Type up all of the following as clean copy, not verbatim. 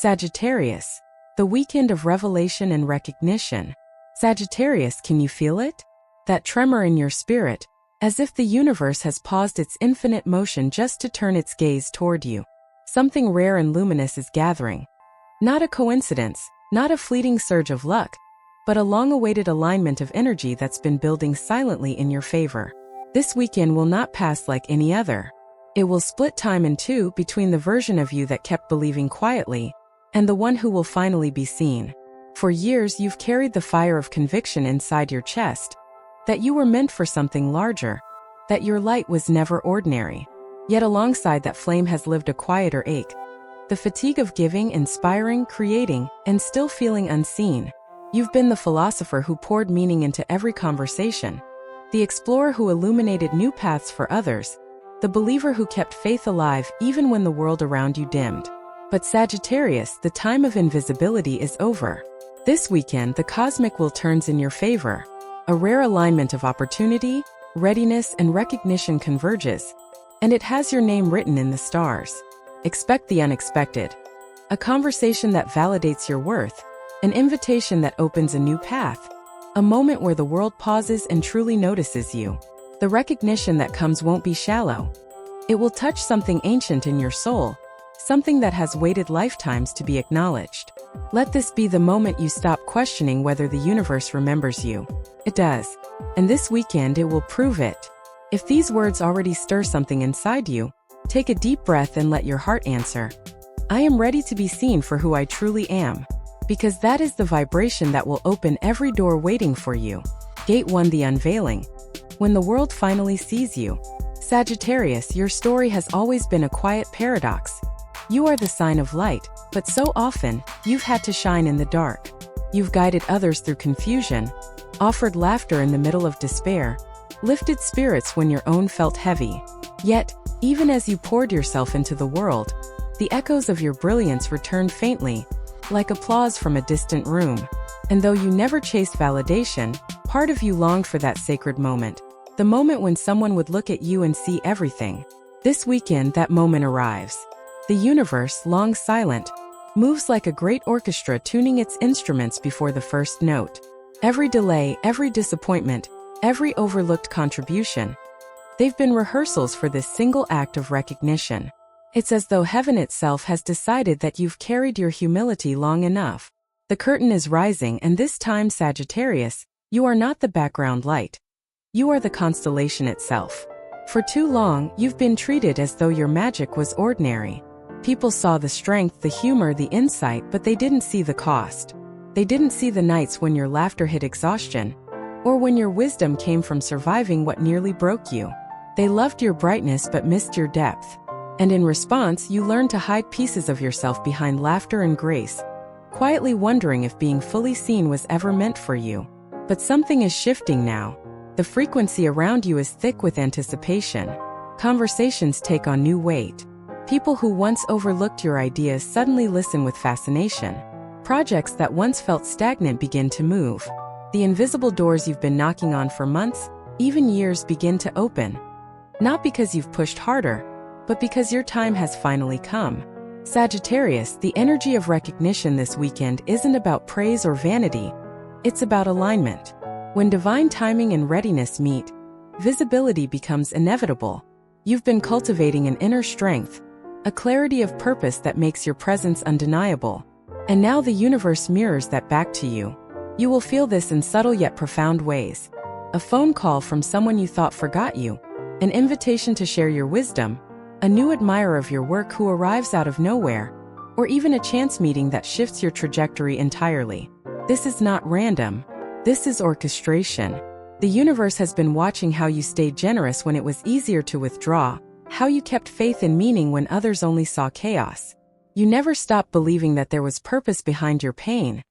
Sagittarius, the weekend of revelation and recognition. Sagittarius, can you feel it? That tremor in your spirit, as if the universe has paused its infinite motion just to turn its gaze toward you. Something rare and luminous is gathering. Not a coincidence, not a fleeting surge of luck, but a long-awaited alignment of energy that's been building silently in your favor. This weekend will not pass like any other. It will split time in two between the version of you that kept believing quietly and the one who will finally be seen. For years you've carried the fire of conviction inside your chest, that you were meant for something larger, that your light was never ordinary. Yet alongside that flame has lived a quieter ache. The fatigue of giving, inspiring, creating, and still feeling unseen. You've been the philosopher who poured meaning into every conversation, the explorer who illuminated new paths for others, the believer who kept faith alive even when the world around you dimmed. But Sagittarius, the time of invisibility is over. This weekend, the cosmic will turns in your favor. A rare alignment of opportunity, readiness, and recognition converges, and it has your name written in the stars. Expect the unexpected. A conversation that validates your worth, an invitation that opens a new path, a moment where the world pauses and truly notices you. The recognition that comes won't be shallow. It will touch something ancient in your soul, something that has waited lifetimes to be acknowledged. Let this be the moment you stop questioning whether the universe remembers you. It does. And this weekend it will prove it. If these words already stir something inside you, take a deep breath and let your heart answer. I am ready to be seen for who I truly am. Because that is the vibration that will open every door waiting for you. Gate 1, the unveiling. When the world finally sees you. Sagittarius, your story has always been a quiet paradox. You are the sign of light, but so often, you've had to shine in the dark. You've guided others through confusion, offered laughter in the middle of despair, lifted spirits when your own felt heavy. Yet, even as you poured yourself into the world, the echoes of your brilliance returned faintly, like applause from a distant room. And though you never chased validation, part of you longed for that sacred moment. The moment when someone would look at you and see everything. This weekend, that moment arrives. The universe, long silent, moves like a great orchestra tuning its instruments before the first note. Every delay, every disappointment, every overlooked contribution. They've been rehearsals for this single act of recognition. It's as though heaven itself has decided that you've carried your humility long enough. The curtain is rising, and this time, Sagittarius, you are not the background light. You are the constellation itself. For too long, you've been treated as though your magic was ordinary. People saw the strength, the humor, the insight, but they didn't see the cost. They didn't see the nights when your laughter hit exhaustion, or when your wisdom came from surviving what nearly broke you. They loved your brightness but missed your depth. And in response, you learned to hide pieces of yourself behind laughter and grace, quietly wondering if being fully seen was ever meant for you. But something is shifting now. The frequency around you is thick with anticipation. Conversations take on new weight. People who once overlooked your ideas suddenly listen with fascination. Projects that once felt stagnant begin to move. The invisible doors you've been knocking on for months, even years, begin to open. Not because you've pushed harder, but because your time has finally come. Sagittarius, the energy of recognition this weekend isn't about praise or vanity. It's about alignment. When divine timing and readiness meet, visibility becomes inevitable. You've been cultivating an inner strength, a clarity of purpose that makes your presence undeniable. And now the universe mirrors that back to you. You will feel this in subtle yet profound ways. A phone call from someone you thought forgot you, an invitation to share your wisdom, a new admirer of your work who arrives out of nowhere, or even a chance meeting that shifts your trajectory entirely. This is not random. This is orchestration. The universe has been watching how you stayed generous when it was easier to withdraw, how you kept faith in meaning when others only saw chaos. You never stopped believing that there was purpose behind your pain,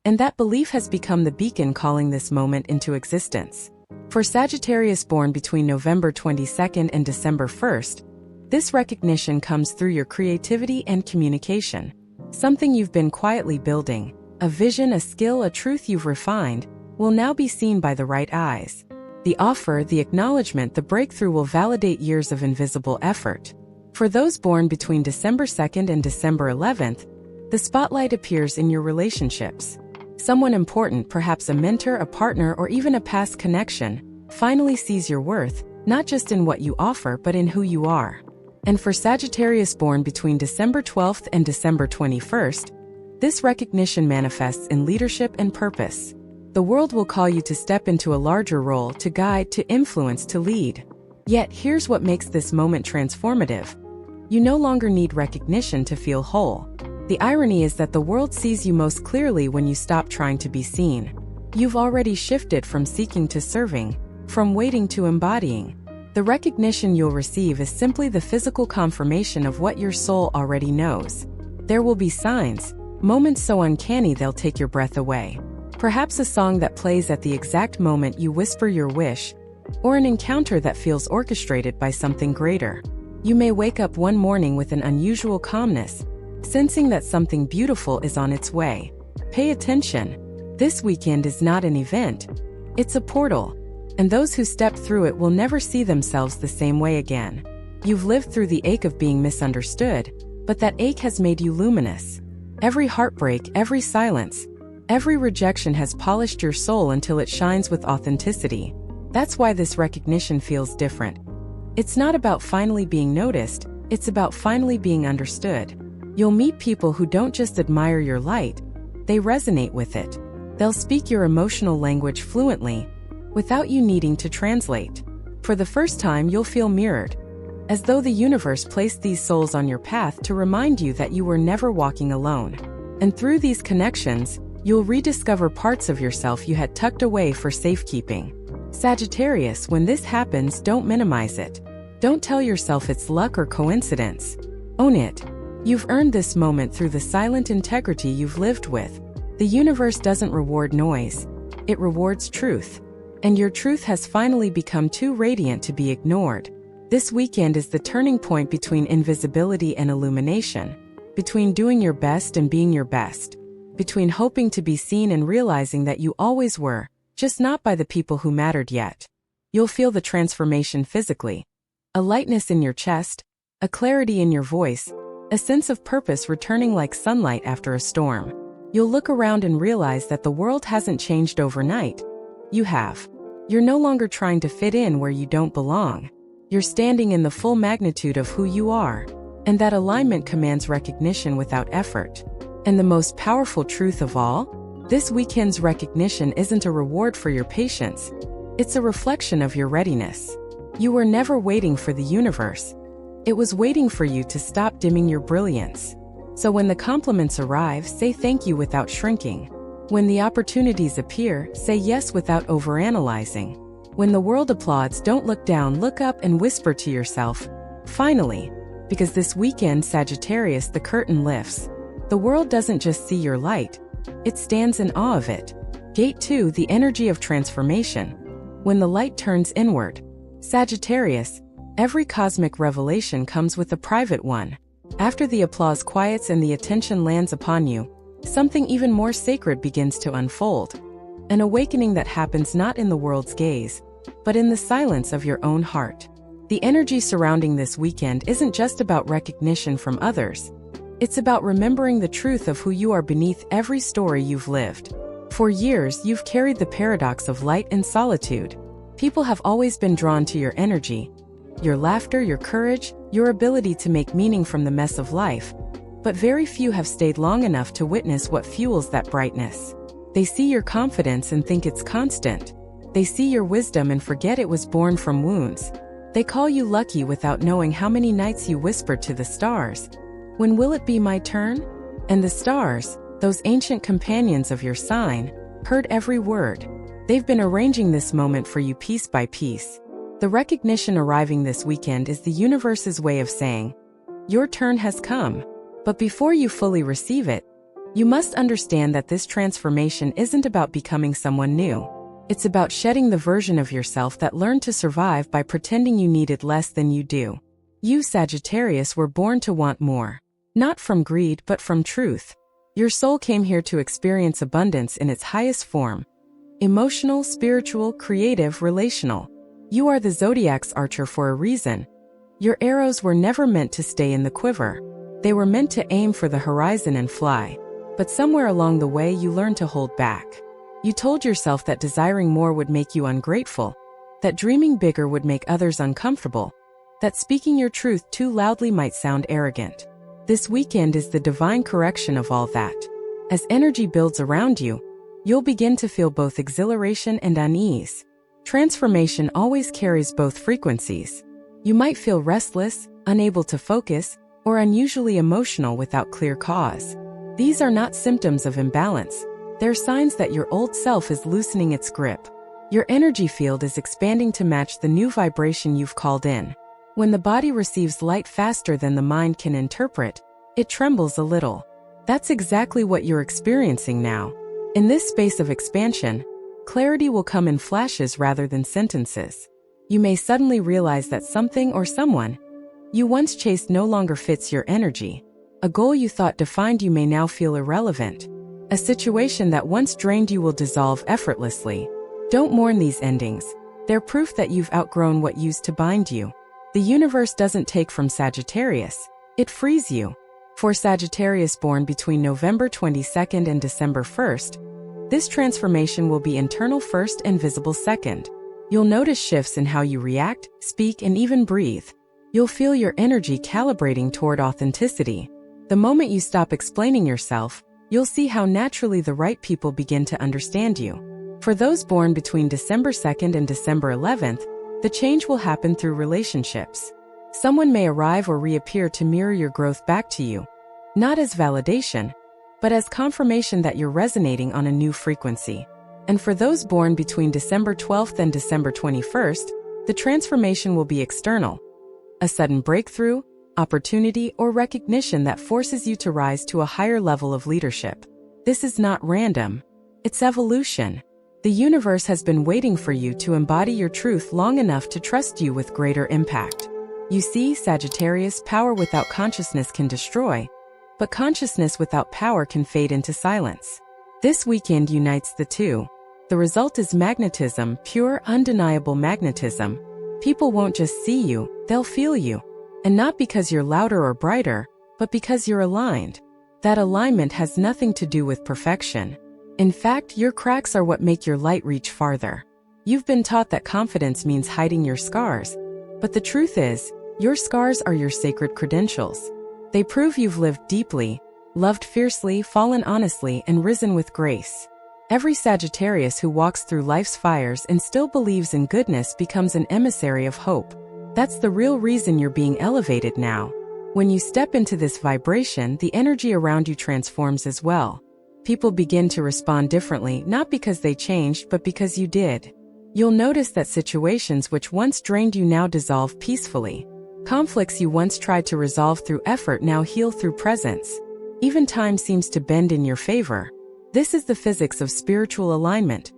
and that belief has become the beacon calling this moment into existence. For Sagittarius born between November 22nd and December 1st, this recognition comes through your creativity and communication. Something you've been quietly building, a vision, a skill, a truth you've refined, will now be seen by the right eyes. The offer, the acknowledgement, the breakthrough will validate years of invisible effort. For those born between December 2nd and December 11th, The spotlight appears in your relationships. Someone important, perhaps a mentor, a partner, or even a past connection, finally sees your worth, not just in what you offer but in who you are. And for Sagittarius born between December 12th and December 21st, this recognition manifests in leadership and purpose. The world will call you to step into a larger role, to guide, to influence, to lead. Yet here's what makes this moment transformative. You no longer need recognition to feel whole. The irony is that the world sees you most clearly when you stop trying to be seen. You've already shifted from seeking to serving, from waiting to embodying. The recognition you'll receive is simply the physical confirmation of what your soul already knows. There will be signs, moments so uncanny they'll take your breath away. Perhaps a song that plays at the exact moment you whisper your wish, or an encounter that feels orchestrated by something greater. You may wake up one morning with an unusual calmness, sensing that something beautiful is on its way. Pay attention. This weekend is not an event. It's a portal. And those who step through it will never see themselves the same way again. You've lived through the ache of being misunderstood, but that ache has made you luminous. Every heartbreak, every silence, every rejection has polished your soul until it shines with authenticity. That's why this recognition feels different. It's not about finally being noticed, it's about finally being understood. You'll meet people who don't just admire your light, they resonate with it. They'll speak your emotional language fluently, without you needing to translate. For the first time, you'll feel mirrored, as though the universe placed these souls on your path to remind you that you were never walking alone. And through these connections, you'll rediscover parts of yourself you had tucked away for safekeeping. Sagittarius, when this happens, don't minimize it. Don't tell yourself it's luck or coincidence. Own it. You've earned this moment through the silent integrity you've lived with. The universe doesn't reward noise, it rewards truth. And your truth has finally become too radiant to be ignored. This weekend is the turning point between invisibility and illumination, between doing your best and being your best, between hoping to be seen and realizing that you always were, just not by the people who mattered yet. You'll feel the transformation physically. A lightness in your chest, a clarity in your voice, a sense of purpose returning like sunlight after a storm. You'll look around and realize that the world hasn't changed overnight. You have. You're no longer trying to fit in where you don't belong. You're standing in the full magnitude of who you are. And that alignment commands recognition without effort. And the most powerful truth of all? This weekend's recognition isn't a reward for your patience. It's a reflection of your readiness. You were never waiting for the universe. It was waiting for you to stop dimming your brilliance. So when the compliments arrive, say thank you without shrinking. When the opportunities appear, say yes without overanalyzing. When the world applauds, don't look down, look up and whisper to yourself, finally. Because this weekend, Sagittarius, the curtain lifts. The world doesn't just see your light, it stands in awe of it. Gate 2, the energy of transformation. When the light turns inward. Sagittarius, every cosmic revelation comes with a private one. After the applause quiets and the attention lands upon you, something even more sacred begins to unfold. An awakening that happens not in the world's gaze, but in the silence of your own heart. The energy surrounding this weekend isn't just about recognition from others. It's about remembering the truth of who you are beneath every story you've lived. For years, you've carried the paradox of light and solitude. People have always been drawn to your energy, your laughter, your courage, your ability to make meaning from the mess of life. But very few have stayed long enough to witness what fuels that brightness. They see your confidence and think it's constant. They see your wisdom and forget it was born from wounds. They call you lucky without knowing how many nights you whispered to the stars, "When will it be my turn?" And the stars, those ancient companions of your sign, heard every word. They've been arranging this moment for you piece by piece. The recognition arriving this weekend is the universe's way of saying, your turn has come. But before you fully receive it, you must understand that this transformation isn't about becoming someone new. It's about shedding the version of yourself that learned to survive by pretending you needed less than you do. You, Sagittarius, were born to want more. Not from greed, but from truth. Your soul came here to experience abundance in its highest form. Emotional, spiritual, creative, relational. You are the Zodiac's archer for a reason. Your arrows were never meant to stay in the quiver. They were meant to aim for the horizon and fly. But somewhere along the way you learned to hold back. You told yourself that desiring more would make you ungrateful, that dreaming bigger would make others uncomfortable, that speaking your truth too loudly might sound arrogant. This weekend is the divine correction of all that. As energy builds around you, you'll begin to feel both exhilaration and unease. Transformation always carries both frequencies. You might feel restless, unable to focus, or unusually emotional without clear cause. These are not symptoms of imbalance. They're signs that your old self is loosening its grip. Your energy field is expanding to match the new vibration you've called in. When the body receives light faster than the mind can interpret, it trembles a little. That's exactly what you're experiencing now. In this space of expansion, clarity will come in flashes rather than sentences. You may suddenly realize that something or someone you once chased no longer fits your energy. A goal you thought defined you may now feel irrelevant. A situation that once drained you will dissolve effortlessly. Don't mourn these endings. They're proof that you've outgrown what used to bind you. The universe doesn't take from Sagittarius, it frees you. For Sagittarius born between November 22nd and December 1st, this transformation will be internal first and visible second. You'll notice shifts in how you react, speak, and even breathe. You'll feel your energy calibrating toward authenticity. The moment you stop explaining yourself, you'll see how naturally the right people begin to understand you. For those born between December 2nd and December 11th, the change will happen through relationships. Someone may arrive or reappear to mirror your growth back to you, not as validation, but as confirmation that you're resonating on a new frequency. And for those born between December 12th and December 21st, the transformation will be external. A sudden breakthrough, opportunity, or recognition that forces you to rise to a higher level of leadership. This is not random. It's evolution. The universe has been waiting for you to embody your truth long enough to trust you with greater impact. You see, Sagittarius, power without consciousness can destroy, but consciousness without power can fade into silence. This weekend unites the two. The result is magnetism, pure, undeniable magnetism. People won't just see you, they'll feel you. And not because you're louder or brighter, but because you're aligned. That alignment has nothing to do with perfection. In fact, your cracks are what make your light reach farther. You've been taught that confidence means hiding your scars. But the truth is, your scars are your sacred credentials. They prove you've lived deeply, loved fiercely, fallen honestly, and risen with grace. Every Sagittarius who walks through life's fires and still believes in goodness becomes an emissary of hope. That's the real reason you're being elevated now. When you step into this vibration, the energy around you transforms as well. People begin to respond differently, not because they changed, but because you did. You'll notice that situations which once drained you now dissolve peacefully. Conflicts you once tried to resolve through effort now heal through presence. Even time seems to bend in your favor. This is the physics of spiritual alignment.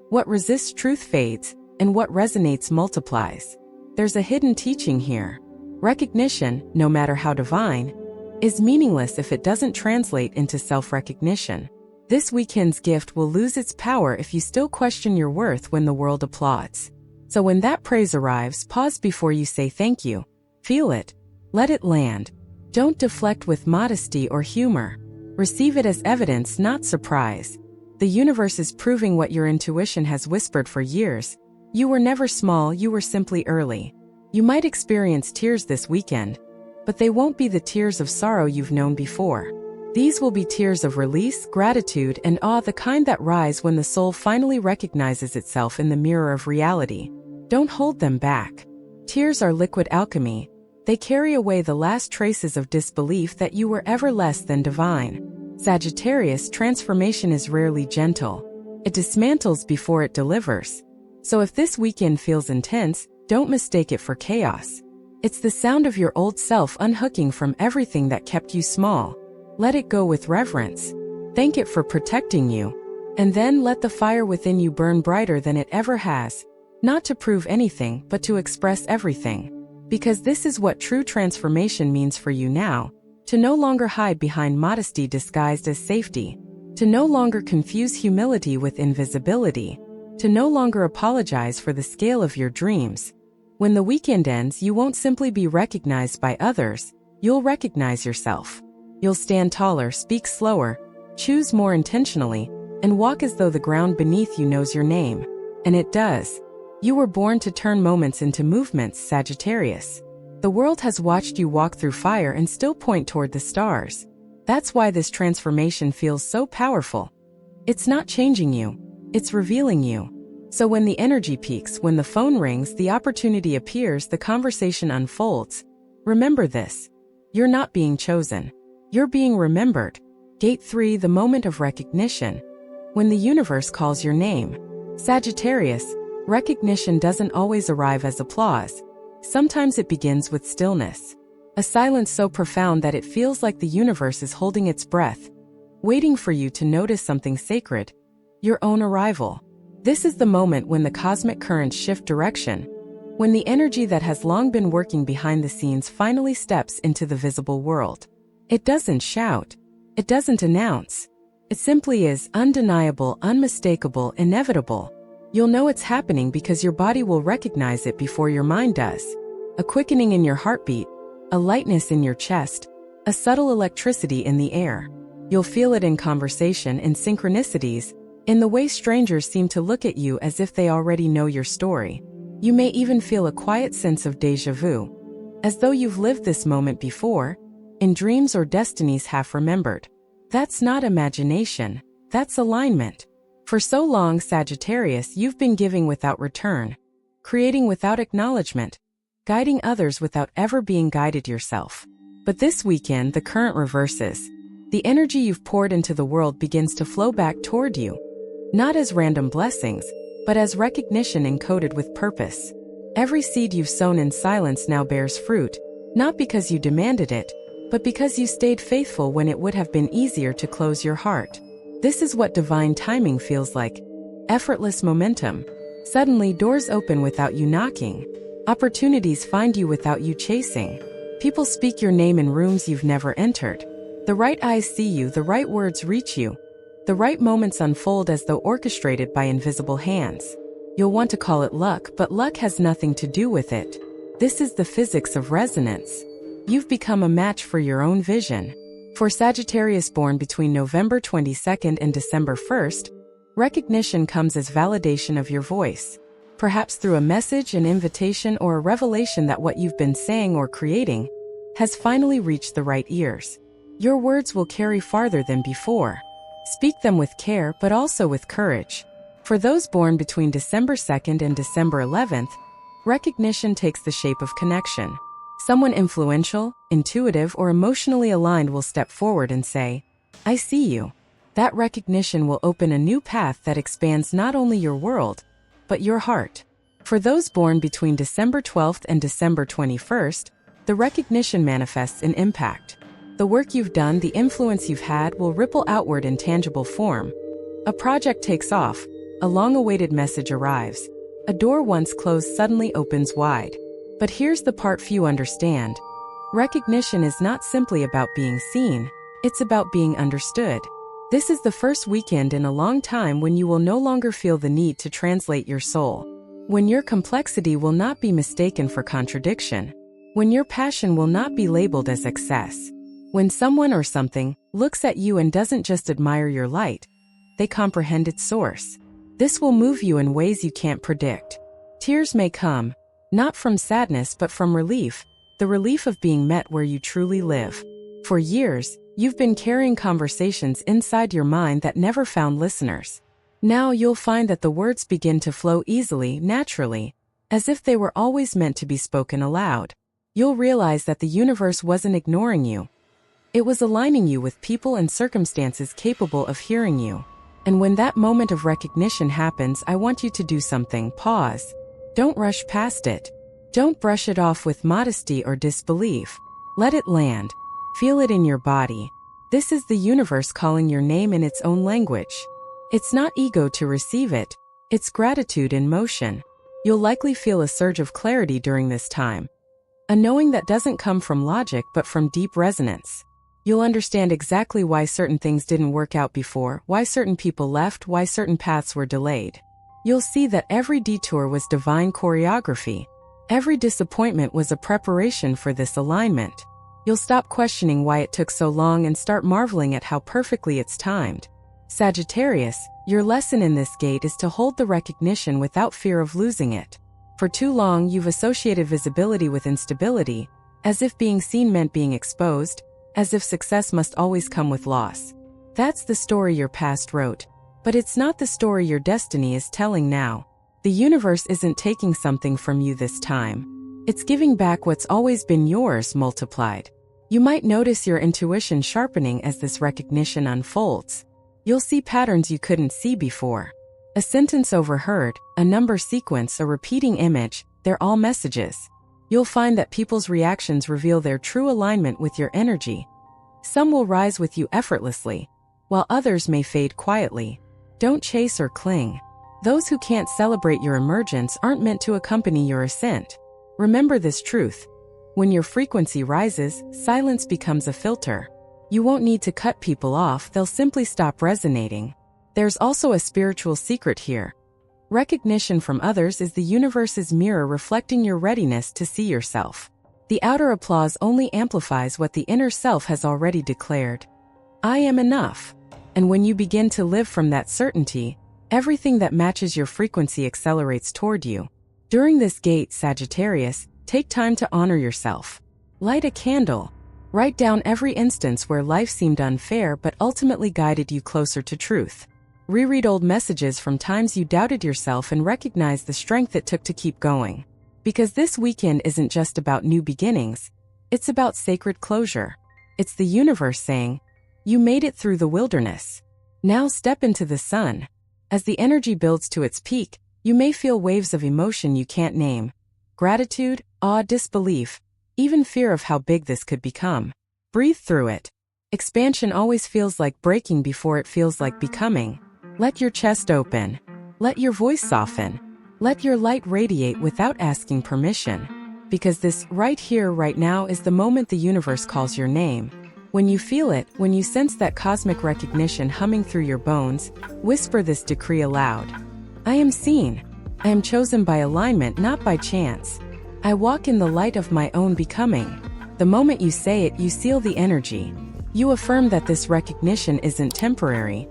What resists truth fades, and what resonates multiplies. There's a hidden teaching here. Recognition, no matter how divine, is meaningless if it doesn't translate into self-recognition. This weekend's gift will lose its power if you still question your worth when the world applauds. So when that praise arrives, pause before you say thank you. Feel it. Let it land. Don't deflect with modesty or humor. Receive it as evidence, not surprise. The universe is proving what your intuition has whispered for years. You were never small, you were simply early. You might experience tears this weekend, but they won't be the tears of sorrow you've known before. These will be tears of release, gratitude, and awe, the kind that rise when the soul finally recognizes itself in the mirror of reality. Don't hold them back. Tears are liquid alchemy. They carry away the last traces of disbelief that you were ever less than divine. Sagittarius, transformation is rarely gentle. It dismantles before it delivers. So if this weekend feels intense, don't mistake it for chaos. It's the sound of your old self unhooking from everything that kept you small. Let it go with reverence. Thank it for protecting you. And then let the fire within you burn brighter than it ever has. Not to prove anything, but to express everything. Because this is what true transformation means for you now. To no longer hide behind modesty disguised as safety. To no longer confuse humility with invisibility. To no longer apologize for the scale of your dreams. When the weekend ends, you won't simply be recognized by others. You'll recognize yourself. You'll stand taller, speak slower, choose more intentionally, and walk as though the ground beneath you knows your name. And it does. You were born to turn moments into movements, Sagittarius. The world has watched you walk through fire and still point toward the stars. That's why this transformation feels so powerful. It's not changing you, it's revealing you. So when the energy peaks, when the phone rings, the opportunity appears, the conversation unfolds, remember this. You're not being chosen. You're being remembered. Gate 3, the moment of recognition. When the universe calls your name. Sagittarius, recognition doesn't always arrive as applause. Sometimes it begins with stillness. A silence so profound that it feels like the universe is holding its breath, waiting for you to notice something sacred, your own arrival. This is the moment when the cosmic currents shift direction, when the energy that has long been working behind the scenes finally steps into the visible world. It doesn't shout. It doesn't announce. It simply is undeniable, unmistakable, inevitable. You'll know it's happening because your body will recognize it before your mind does. A quickening in your heartbeat, a lightness in your chest, a subtle electricity in the air. You'll feel it in conversation, in synchronicities, in the way strangers seem to look at you as if they already know your story. You may even feel a quiet sense of déjà vu, as though you've lived this moment before, in dreams or destinies half remembered. That's not imagination, that's alignment. For so long, Sagittarius, you've been giving without return, creating without acknowledgement, guiding others without ever being guided yourself. But this weekend, the current reverses. The energy you've poured into the world begins to flow back toward you, not as random blessings, but as recognition encoded with purpose. Every seed you've sown in silence now bears fruit, not because you demanded it, but because you stayed faithful when it would have been easier to close your heart. This is what divine timing feels like. Effortless momentum. Suddenly, doors open without you knocking. Opportunities find you without you chasing. People speak your name in rooms you've never entered. The right eyes see you, the right words reach you. The right moments unfold as though orchestrated by invisible hands. You'll want to call it luck, but luck has nothing to do with it. This is the physics of resonance. You've become a match for your own vision. For Sagittarius born between November 22nd and December 1st, recognition comes as validation of your voice. Perhaps through a message, an invitation, or a revelation that what you've been saying or creating has finally reached the right ears. Your words will carry farther than before. Speak them with care, but also with courage. For those born between December 2nd and December 11th, recognition takes the shape of connection. Someone influential, intuitive, or emotionally aligned will step forward and say, "I see you." That recognition will open a new path that expands not only your world, but your heart. For those born between December 12th and December 21st, the recognition manifests in impact. The work you've done, the influence you've had will ripple outward in tangible form. A project takes off, a long-awaited message arrives. A door once closed suddenly opens wide. But here's the part few understand. Recognition is not simply about being seen, it's about being understood. This is the first weekend in a long time when you will no longer feel the need to translate your soul. When your complexity will not be mistaken for contradiction. When your passion will not be labeled as excess. When someone or something looks at you and doesn't just admire your light, they comprehend its source. This will move you in ways you can't predict. Tears may come, not from sadness but from relief, the relief of being met where you truly live. For years, you've been carrying conversations inside your mind that never found listeners. Now you'll find that the words begin to flow easily, naturally, as if they were always meant to be spoken aloud. You'll realize that the universe wasn't ignoring you. It was aligning you with people and circumstances capable of hearing you. And when that moment of recognition happens, I want you to do something. Pause. Don't rush past it. Don't brush it off with modesty or disbelief. Let it land. Feel it in your body. This is the universe calling your name in its own language. It's not ego to receive it. It's gratitude in motion. You'll likely feel a surge of clarity during this time. A knowing that doesn't come from logic but from deep resonance. You'll understand exactly why certain things didn't work out before, why certain people left, why certain paths were delayed. You'll see that every detour was divine choreography. Every disappointment was a preparation for this alignment. You'll stop questioning why it took so long and start marveling at how perfectly it's timed. Sagittarius, your lesson in this gate is to hold the recognition without fear of losing it. For too long, you've associated visibility with instability, as if being seen meant being exposed, as if success must always come with loss. That's the story your past wrote, but it's not the story your destiny is telling now. The universe isn't taking something from you this time. It's giving back what's always been yours multiplied. You might notice your intuition sharpening as this recognition unfolds. You'll see patterns you couldn't see before. A sentence overheard, a number sequence, a repeating image, they're all messages. You'll find that people's reactions reveal their true alignment with your energy. Some will rise with you effortlessly, while others may fade quietly. Don't chase or cling. Those who can't celebrate your emergence aren't meant to accompany your ascent. Remember this truth. When your frequency rises, silence becomes a filter. You won't need to cut people off, they'll simply stop resonating. There's also a spiritual secret here. Recognition from others is the universe's mirror reflecting your readiness to see yourself. The outer applause only amplifies what the inner self has already declared. I am enough. And when you begin to live from that certainty, everything that matches your frequency accelerates toward you. During this gate, Sagittarius, take time to honor yourself. Light a candle. Write down every instance where life seemed unfair but ultimately guided you closer to truth. Reread old messages from times you doubted yourself and recognize the strength it took to keep going. Because this weekend isn't just about new beginnings, it's about sacred closure. It's the universe saying, you made it through the wilderness. Now step into the sun. As the energy builds to its peak, you may feel waves of emotion you can't name. Gratitude, awe, disbelief, even fear of how big this could become. Breathe through it. Expansion always feels like breaking before it feels like becoming. Let your chest open. Let your voice soften. Let your light radiate without asking permission. Because this right here, right now is the moment the universe calls your name. When you feel it, when you sense that cosmic recognition humming through your bones, whisper this decree aloud. I am seen. I am chosen by alignment, not by chance. I walk in the light of my own becoming. The moment you say it, you seal the energy. You affirm that this recognition isn't temporary.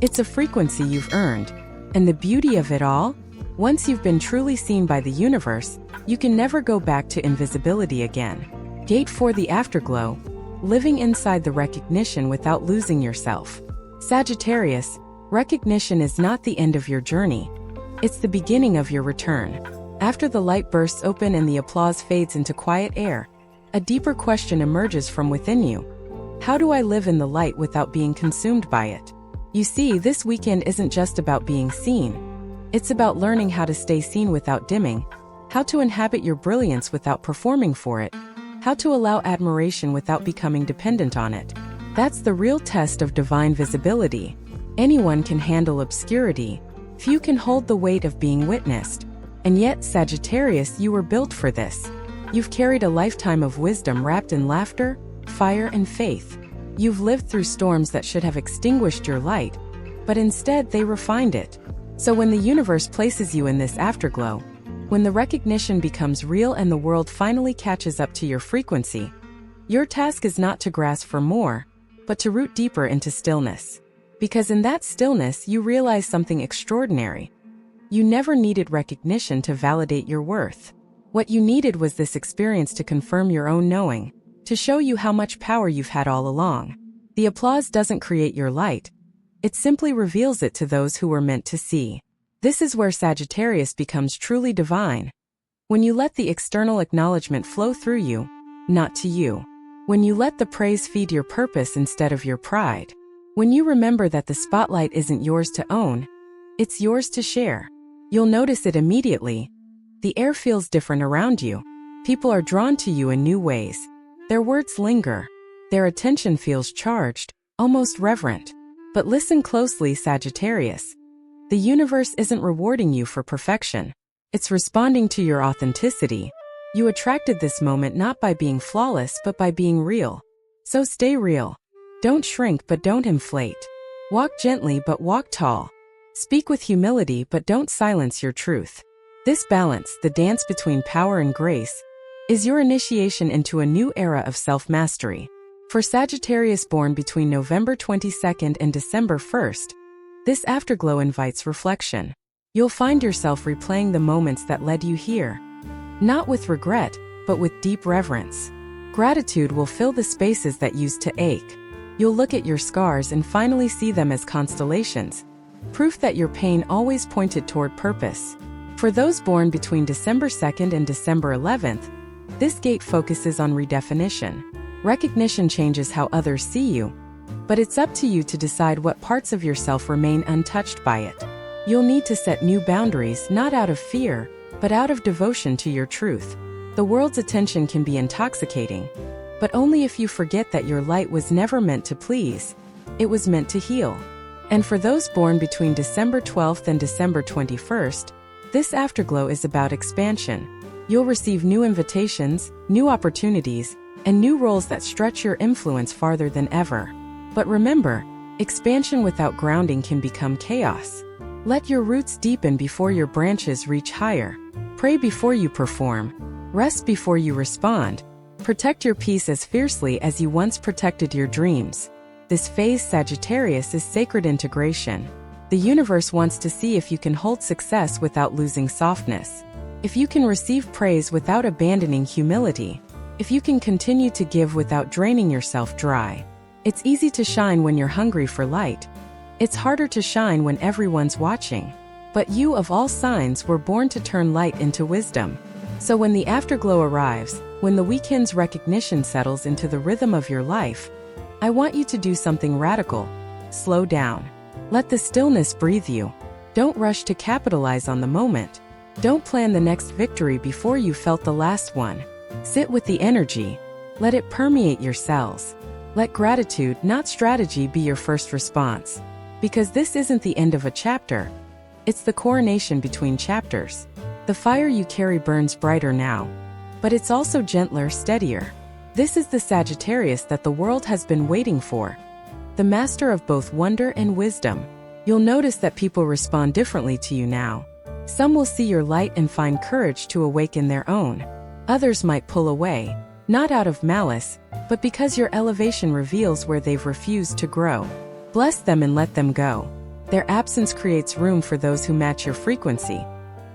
It's a frequency you've earned. And the beauty of it all? Once you've been truly seen by the universe, you can never go back to invisibility again. Gate 4, the afterglow. Living inside the recognition without losing yourself. Sagittarius, recognition is not the end of your journey. It's the beginning of your return. After the light bursts open and the applause fades into quiet air, a deeper question emerges from within you. How do I live in the light without being consumed by it? You see, this weekend isn't just about being seen. It's about learning how to stay seen without dimming, how to inhabit your brilliance without performing for it, how to allow admiration without becoming dependent on it. That's the real test of divine visibility. Anyone can handle obscurity. Few can hold the weight of being witnessed. And yet, Sagittarius, you were built for this. You've carried a lifetime of wisdom wrapped in laughter, fire, and faith. You've lived through storms that should have extinguished your light, but instead they refined it. So when the universe places you in this afterglow, when the recognition becomes real and the world finally catches up to your frequency, your task is not to grasp for more, but to root deeper into stillness. Because in that stillness, you realize something extraordinary. You never needed recognition to validate your worth. What you needed was this experience to confirm your own knowing, to show you how much power you've had all along. The applause doesn't create your light. It simply reveals it to those who were meant to see. This is where Sagittarius becomes truly divine. When you let the external acknowledgement flow through you, not to you. When you let the praise feed your purpose instead of your pride. When you remember that the spotlight isn't yours to own, it's yours to share. You'll notice it immediately. The air feels different around you. People are drawn to you in new ways. Their words linger. Their attention feels charged, almost reverent. But listen closely, Sagittarius. The universe isn't rewarding you for perfection. It's responding to your authenticity. You attracted this moment not by being flawless but by being real. So stay real. Don't shrink but don't inflate. Walk gently but walk tall. Speak with humility but don't silence your truth. This balance, the dance between power and grace, is your initiation into a new era of self-mastery. For Sagittarius born between November 22nd and December 1st, this afterglow invites reflection. You'll find yourself replaying the moments that led you here, not with regret, but with deep reverence. Gratitude will fill the spaces that used to ache. You'll look at your scars and finally see them as constellations, proof that your pain always pointed toward purpose. For those born between December 2nd and December 11th, this gate focuses on redefinition. Recognition changes how others see you, but it's up to you to decide what parts of yourself remain untouched by it. You'll need to set new boundaries, not out of fear, but out of devotion to your truth. The world's attention can be intoxicating, but only if you forget that your light was never meant to please. It was meant to heal. And for those born between December 12th and December 21st, this afterglow is about expansion. You'll receive new invitations, new opportunities, and new roles that stretch your influence farther than ever. But remember, expansion without grounding can become chaos. Let your roots deepen before your branches reach higher. Pray before you perform. Rest before you respond. Protect your peace as fiercely as you once protected your dreams. This phase, Sagittarius, is sacred integration. The universe wants to see if you can hold success without losing softness, if you can receive praise without abandoning humility, if you can continue to give without draining yourself dry. It's easy to shine when you're hungry for light. It's harder to shine when everyone's watching. But you, of all signs, were born to turn light into wisdom. So when the afterglow arrives, when the weekend's recognition settles into the rhythm of your life, I want you to do something radical. Slow down. Let the stillness breathe you. Don't rush to capitalize on the moment. Don't plan the next victory before you felt the last one. Sit with the energy. Let it permeate your cells. Let gratitude, not strategy, be your first response. Because this isn't the end of a chapter. It's the coronation between chapters. The fire you carry burns brighter now, but it's also gentler, steadier. This is the Sagittarius that the world has been waiting for. The master of both wonder and wisdom. You'll notice that people respond differently to you now. Some will see your light and find courage to awaken their own. Others might pull away, not out of malice, but because your elevation reveals where they've refused to grow. Bless them and let them go. Their absence creates room for those who match your frequency.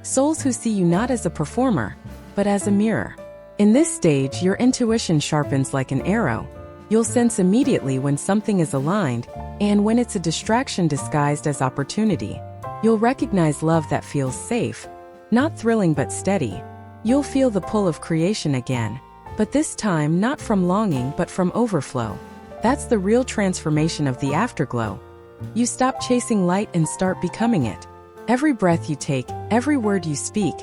Souls who see you not as a performer, but as a mirror. In this stage, your intuition sharpens like an arrow. You'll sense immediately when something is aligned, and when it's a distraction disguised as opportunity. You'll recognize love that feels safe, not thrilling but steady. You'll feel the pull of creation again, but this time not from longing but from overflow. That's the real transformation of the afterglow. You stop chasing light and start becoming it. Every breath you take, every word you speak,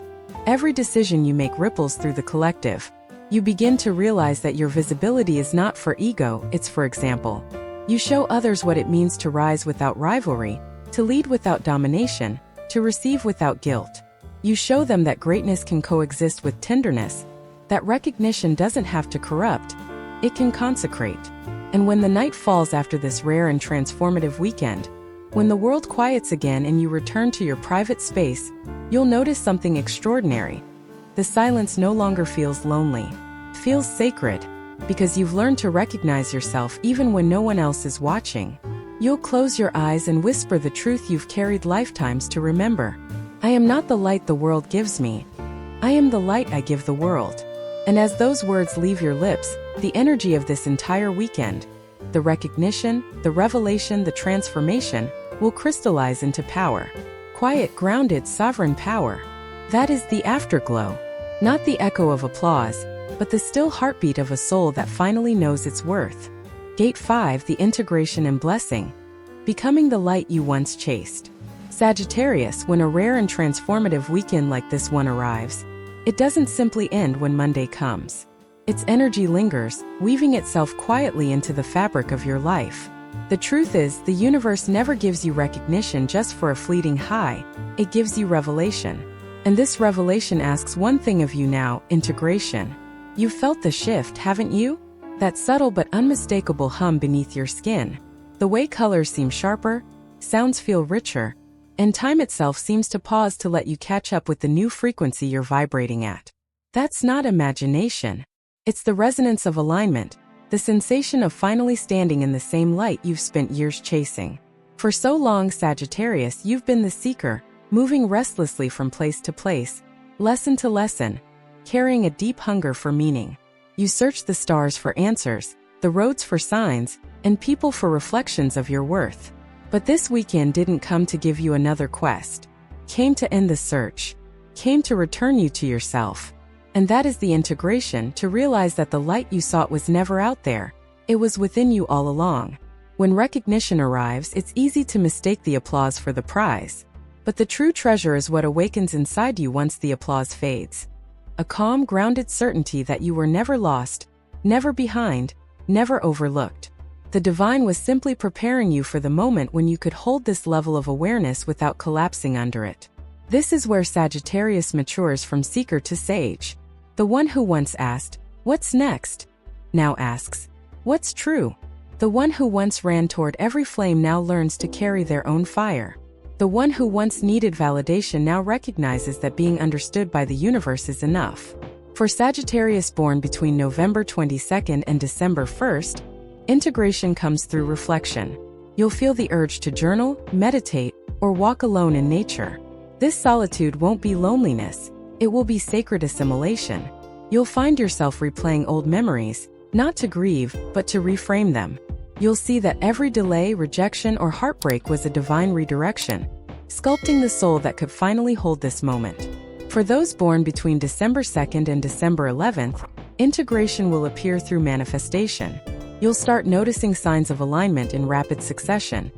every decision you make ripples through the collective. You begin to realize that your visibility is not for ego, it's for example. You show others what it means to rise without rivalry, to lead without domination, to receive without guilt. You show them that greatness can coexist with tenderness, that recognition doesn't have to corrupt, it can consecrate. And when the night falls after this rare and transformative weekend, when the world quiets again and you return to your private space, you'll notice something extraordinary. The silence no longer feels lonely. It feels sacred, because you've learned to recognize yourself even when no one else is watching. You'll close your eyes and whisper the truth you've carried lifetimes to remember. I am not the light the world gives me. I am the light I give the world. And as those words leave your lips, the energy of this entire weekend, the recognition, the revelation, the transformation, will crystallize into power. Quiet, grounded, sovereign power. That is the afterglow. Not the echo of applause, but the still heartbeat of a soul that finally knows its worth. Gate 5, the integration and blessing. Becoming the light you once chased. Sagittarius, when a rare and transformative weekend like this one arrives, it doesn't simply end when Monday comes. Its energy lingers, weaving itself quietly into the fabric of your life. The truth is, the universe never gives you recognition just for a fleeting high, it gives you revelation. And this revelation asks one thing of you now: integration. You've felt the shift, haven't you? That subtle but unmistakable hum beneath your skin. The way colors seem sharper, sounds feel richer, and time itself seems to pause to let you catch up with the new frequency you're vibrating at. That's not imagination. It's the resonance of alignment, the sensation of finally standing in the same light you've spent years chasing. For so long, Sagittarius, you've been the seeker, moving restlessly from place to place, lesson to lesson, carrying a deep hunger for meaning. You searched the stars for answers, the roads for signs, and people for reflections of your worth. But this weekend didn't come to give you another quest. Came to end the search. Came to return you to yourself. And that is the integration, to realize that the light you sought was never out there. It was within you all along. When recognition arrives, it's easy to mistake the applause for the prize. But the true treasure is what awakens inside you once the applause fades. A calm, grounded certainty that you were never lost, never behind, never overlooked. The divine was simply preparing you for the moment when you could hold this level of awareness without collapsing under it. This is where Sagittarius matures from seeker to sage. The one who once asked, "What's next?" now asks, "What's true?" The one who once ran toward every flame now learns to carry their own fire. The one who once needed validation now recognizes that being understood by the universe is enough. For Sagittarius born between November 22nd and December 1st, integration comes through reflection. You'll feel the urge to journal, meditate, or walk alone in nature. This solitude won't be loneliness, it will be sacred assimilation. You'll find yourself replaying old memories, not to grieve, but to reframe them. You'll see that every delay, rejection, or heartbreak was a divine redirection, sculpting the soul that could finally hold this moment. For those born between December 2nd and December 11th, integration will appear through manifestation. You'll start noticing signs of alignment in rapid succession.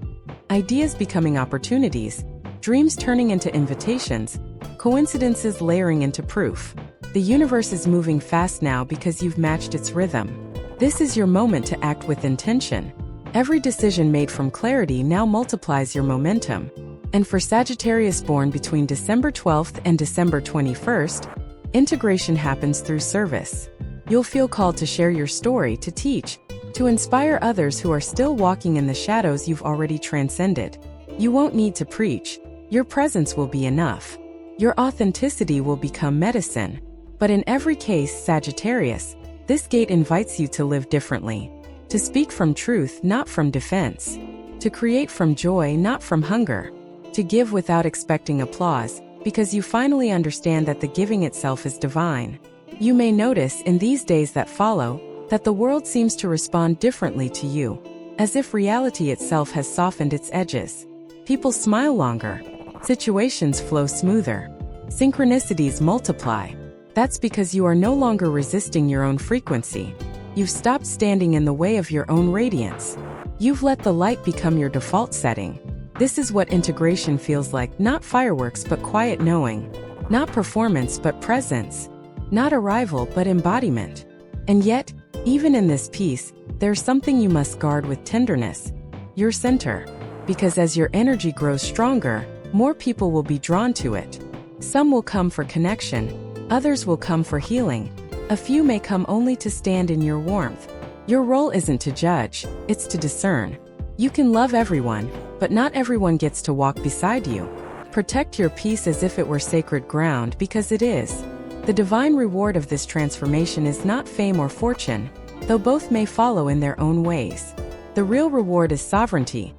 Ideas becoming opportunities, dreams turning into invitations, coincidences layering into proof. The universe is moving fast now because you've matched its rhythm. This is your moment to act with intention. Every decision made from clarity now multiplies your momentum. And for Sagittarius born between December 12th and December 21st, integration happens through service. You'll feel called to share your story, to teach, to inspire others who are still walking in the shadows you've already transcended. You won't need to preach. Your presence will be enough. Your authenticity will become medicine. But in every case, Sagittarius, this gate invites you to live differently. To speak from truth, not from defense. To create from joy, not from hunger. To give without expecting applause, because you finally understand that the giving itself is divine. You may notice in these days that follow, that the world seems to respond differently to you, as if reality itself has softened its edges. People smile longer. Situations flow smoother. Synchronicities multiply. That's because you are no longer resisting your own frequency. You've stopped standing in the way of your own radiance. You've let the light become your default setting. This is what integration feels like, not fireworks but quiet knowing, not performance but presence, not arrival but embodiment. And yet, even in this peace, there's something you must guard with tenderness: your center. Because as your energy grows stronger, more people will be drawn to it. Some will come for connection. Others will come for healing. A few may come only to stand in your warmth. Your role isn't to judge, it's to discern. You can love everyone, but not everyone gets to walk beside you. Protect your peace as if it were sacred ground, because it is. The divine reward of this transformation is not fame or fortune, though both may follow in their own ways. The real reward is sovereignty,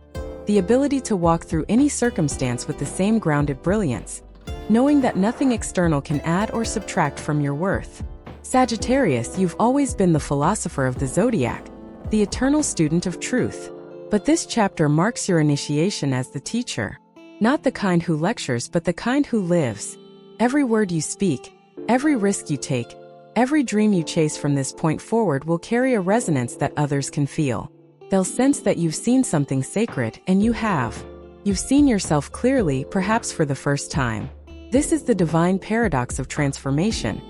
the ability to walk through any circumstance with the same grounded brilliance, knowing that nothing external can add or subtract from your worth. Sagittarius, you've always been the philosopher of the zodiac, the eternal student of truth. But this chapter marks your initiation as the teacher. Not the kind who lectures, but the kind who lives. Every word you speak, every risk you take, every dream you chase from this point forward will carry a resonance that others can feel. They'll sense that you've seen something sacred, and you have. You've seen yourself clearly, perhaps for the first time. This is the divine paradox of transformation.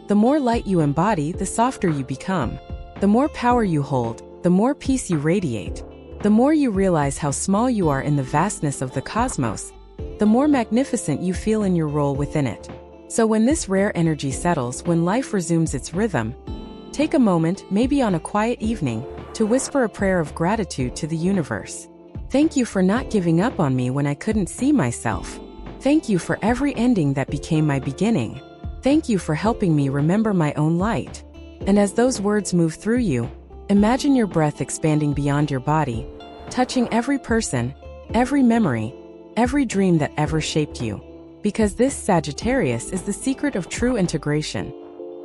The more light you embody, the softer you become. The more power you hold, the more peace you radiate. The more you realize how small you are in the vastness of the cosmos, the more magnificent you feel in your role within it. So when this rare energy settles, when life resumes its rhythm, take a moment, maybe on a quiet evening, to whisper a prayer of gratitude to the universe. Thank you for not giving up on me when I couldn't see myself. Thank you for every ending that became my beginning. Thank you for helping me remember my own light. And as those words move through you, imagine your breath expanding beyond your body, touching every person, every memory, every dream that ever shaped you. Because this, Sagittarius, is the secret of true integration.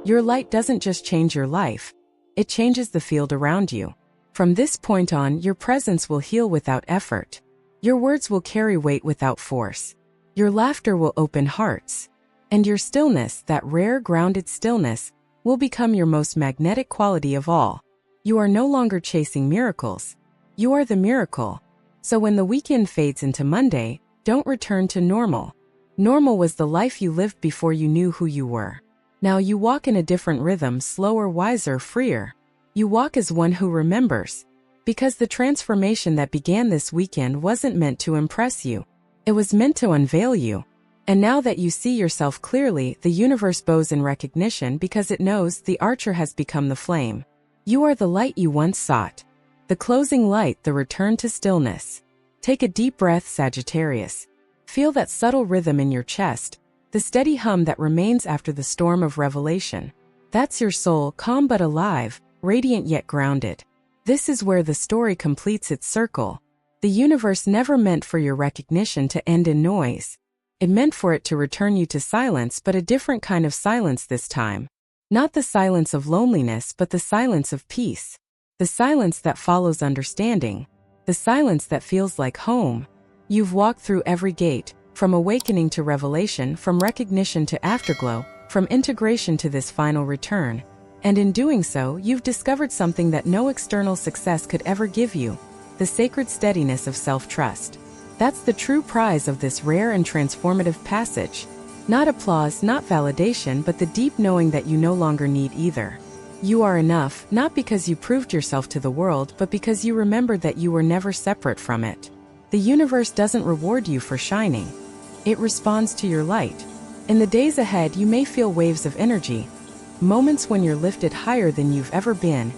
Your light doesn't just change your life, it changes the field around you. From this point on, your presence will heal without effort. Your words will carry weight without force. Your laughter will open hearts. And your stillness, that rare grounded stillness, will become your most magnetic quality of all. You are no longer chasing miracles. You are the miracle. So when the weekend fades into Monday, don't return to normal. Normal was the life you lived before you knew who you were. Now you walk in a different rhythm, slower, wiser, freer. You walk as one who remembers. Because the transformation that began this weekend wasn't meant to impress you. It was meant to unveil you. And now that you see yourself clearly, the universe bows in recognition because it knows the archer has become the flame. You are the light you once sought. The closing light, the return to stillness. Take a deep breath, Sagittarius. Feel that subtle rhythm in your chest, the steady hum that remains after the storm of revelation. That's your soul, calm but alive, radiant yet grounded. This is where the story completes its circle. The universe never meant for your recognition to end in noise. It meant for it to return you to silence, but a different kind of silence this time. Not the silence of loneliness, but the silence of peace. The silence that follows understanding. The silence that feels like home. You've walked through every gate, from awakening to revelation, from recognition to afterglow, from integration to this final return. And in doing so, you've discovered something that no external success could ever give you, the sacred steadiness of self-trust. That's the true prize of this rare and transformative passage. Not applause, not validation, but the deep knowing that you no longer need either. You are enough, not because you proved yourself to the world, but because you remembered that you were never separate from it. The universe doesn't reward you for shining. It responds to your light. In the days ahead, you may feel waves of energy, moments when you're lifted higher than you've ever been,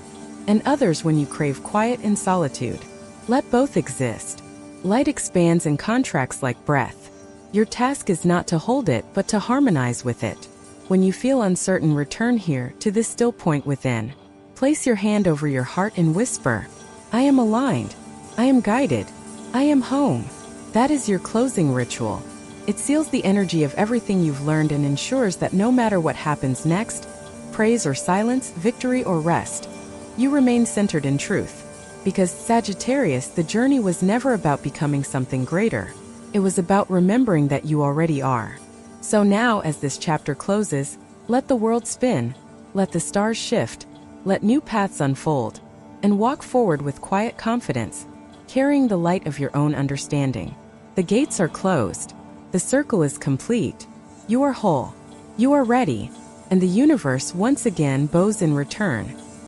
and others when you crave quiet and solitude. Let both exist. Light expands and contracts like breath. Your task is not to hold it, but to harmonize with it. When you feel uncertain, return here, to this still point within. Place your hand over your heart and whisper, I am aligned. I am guided. I am home. That is your closing ritual. It seals the energy of everything you've learned and ensures that no matter what happens next, praise or silence, victory or rest, you remain centered in truth. Because, Sagittarius, the journey was never about becoming something greater. It was about remembering that you already are. So now, as this chapter closes, let the world spin, let the stars shift, let new paths unfold, and walk forward with quiet confidence, carrying the light of your own understanding. The gates are closed. The circle is complete. You are whole. You are ready. And the universe once again bows in return.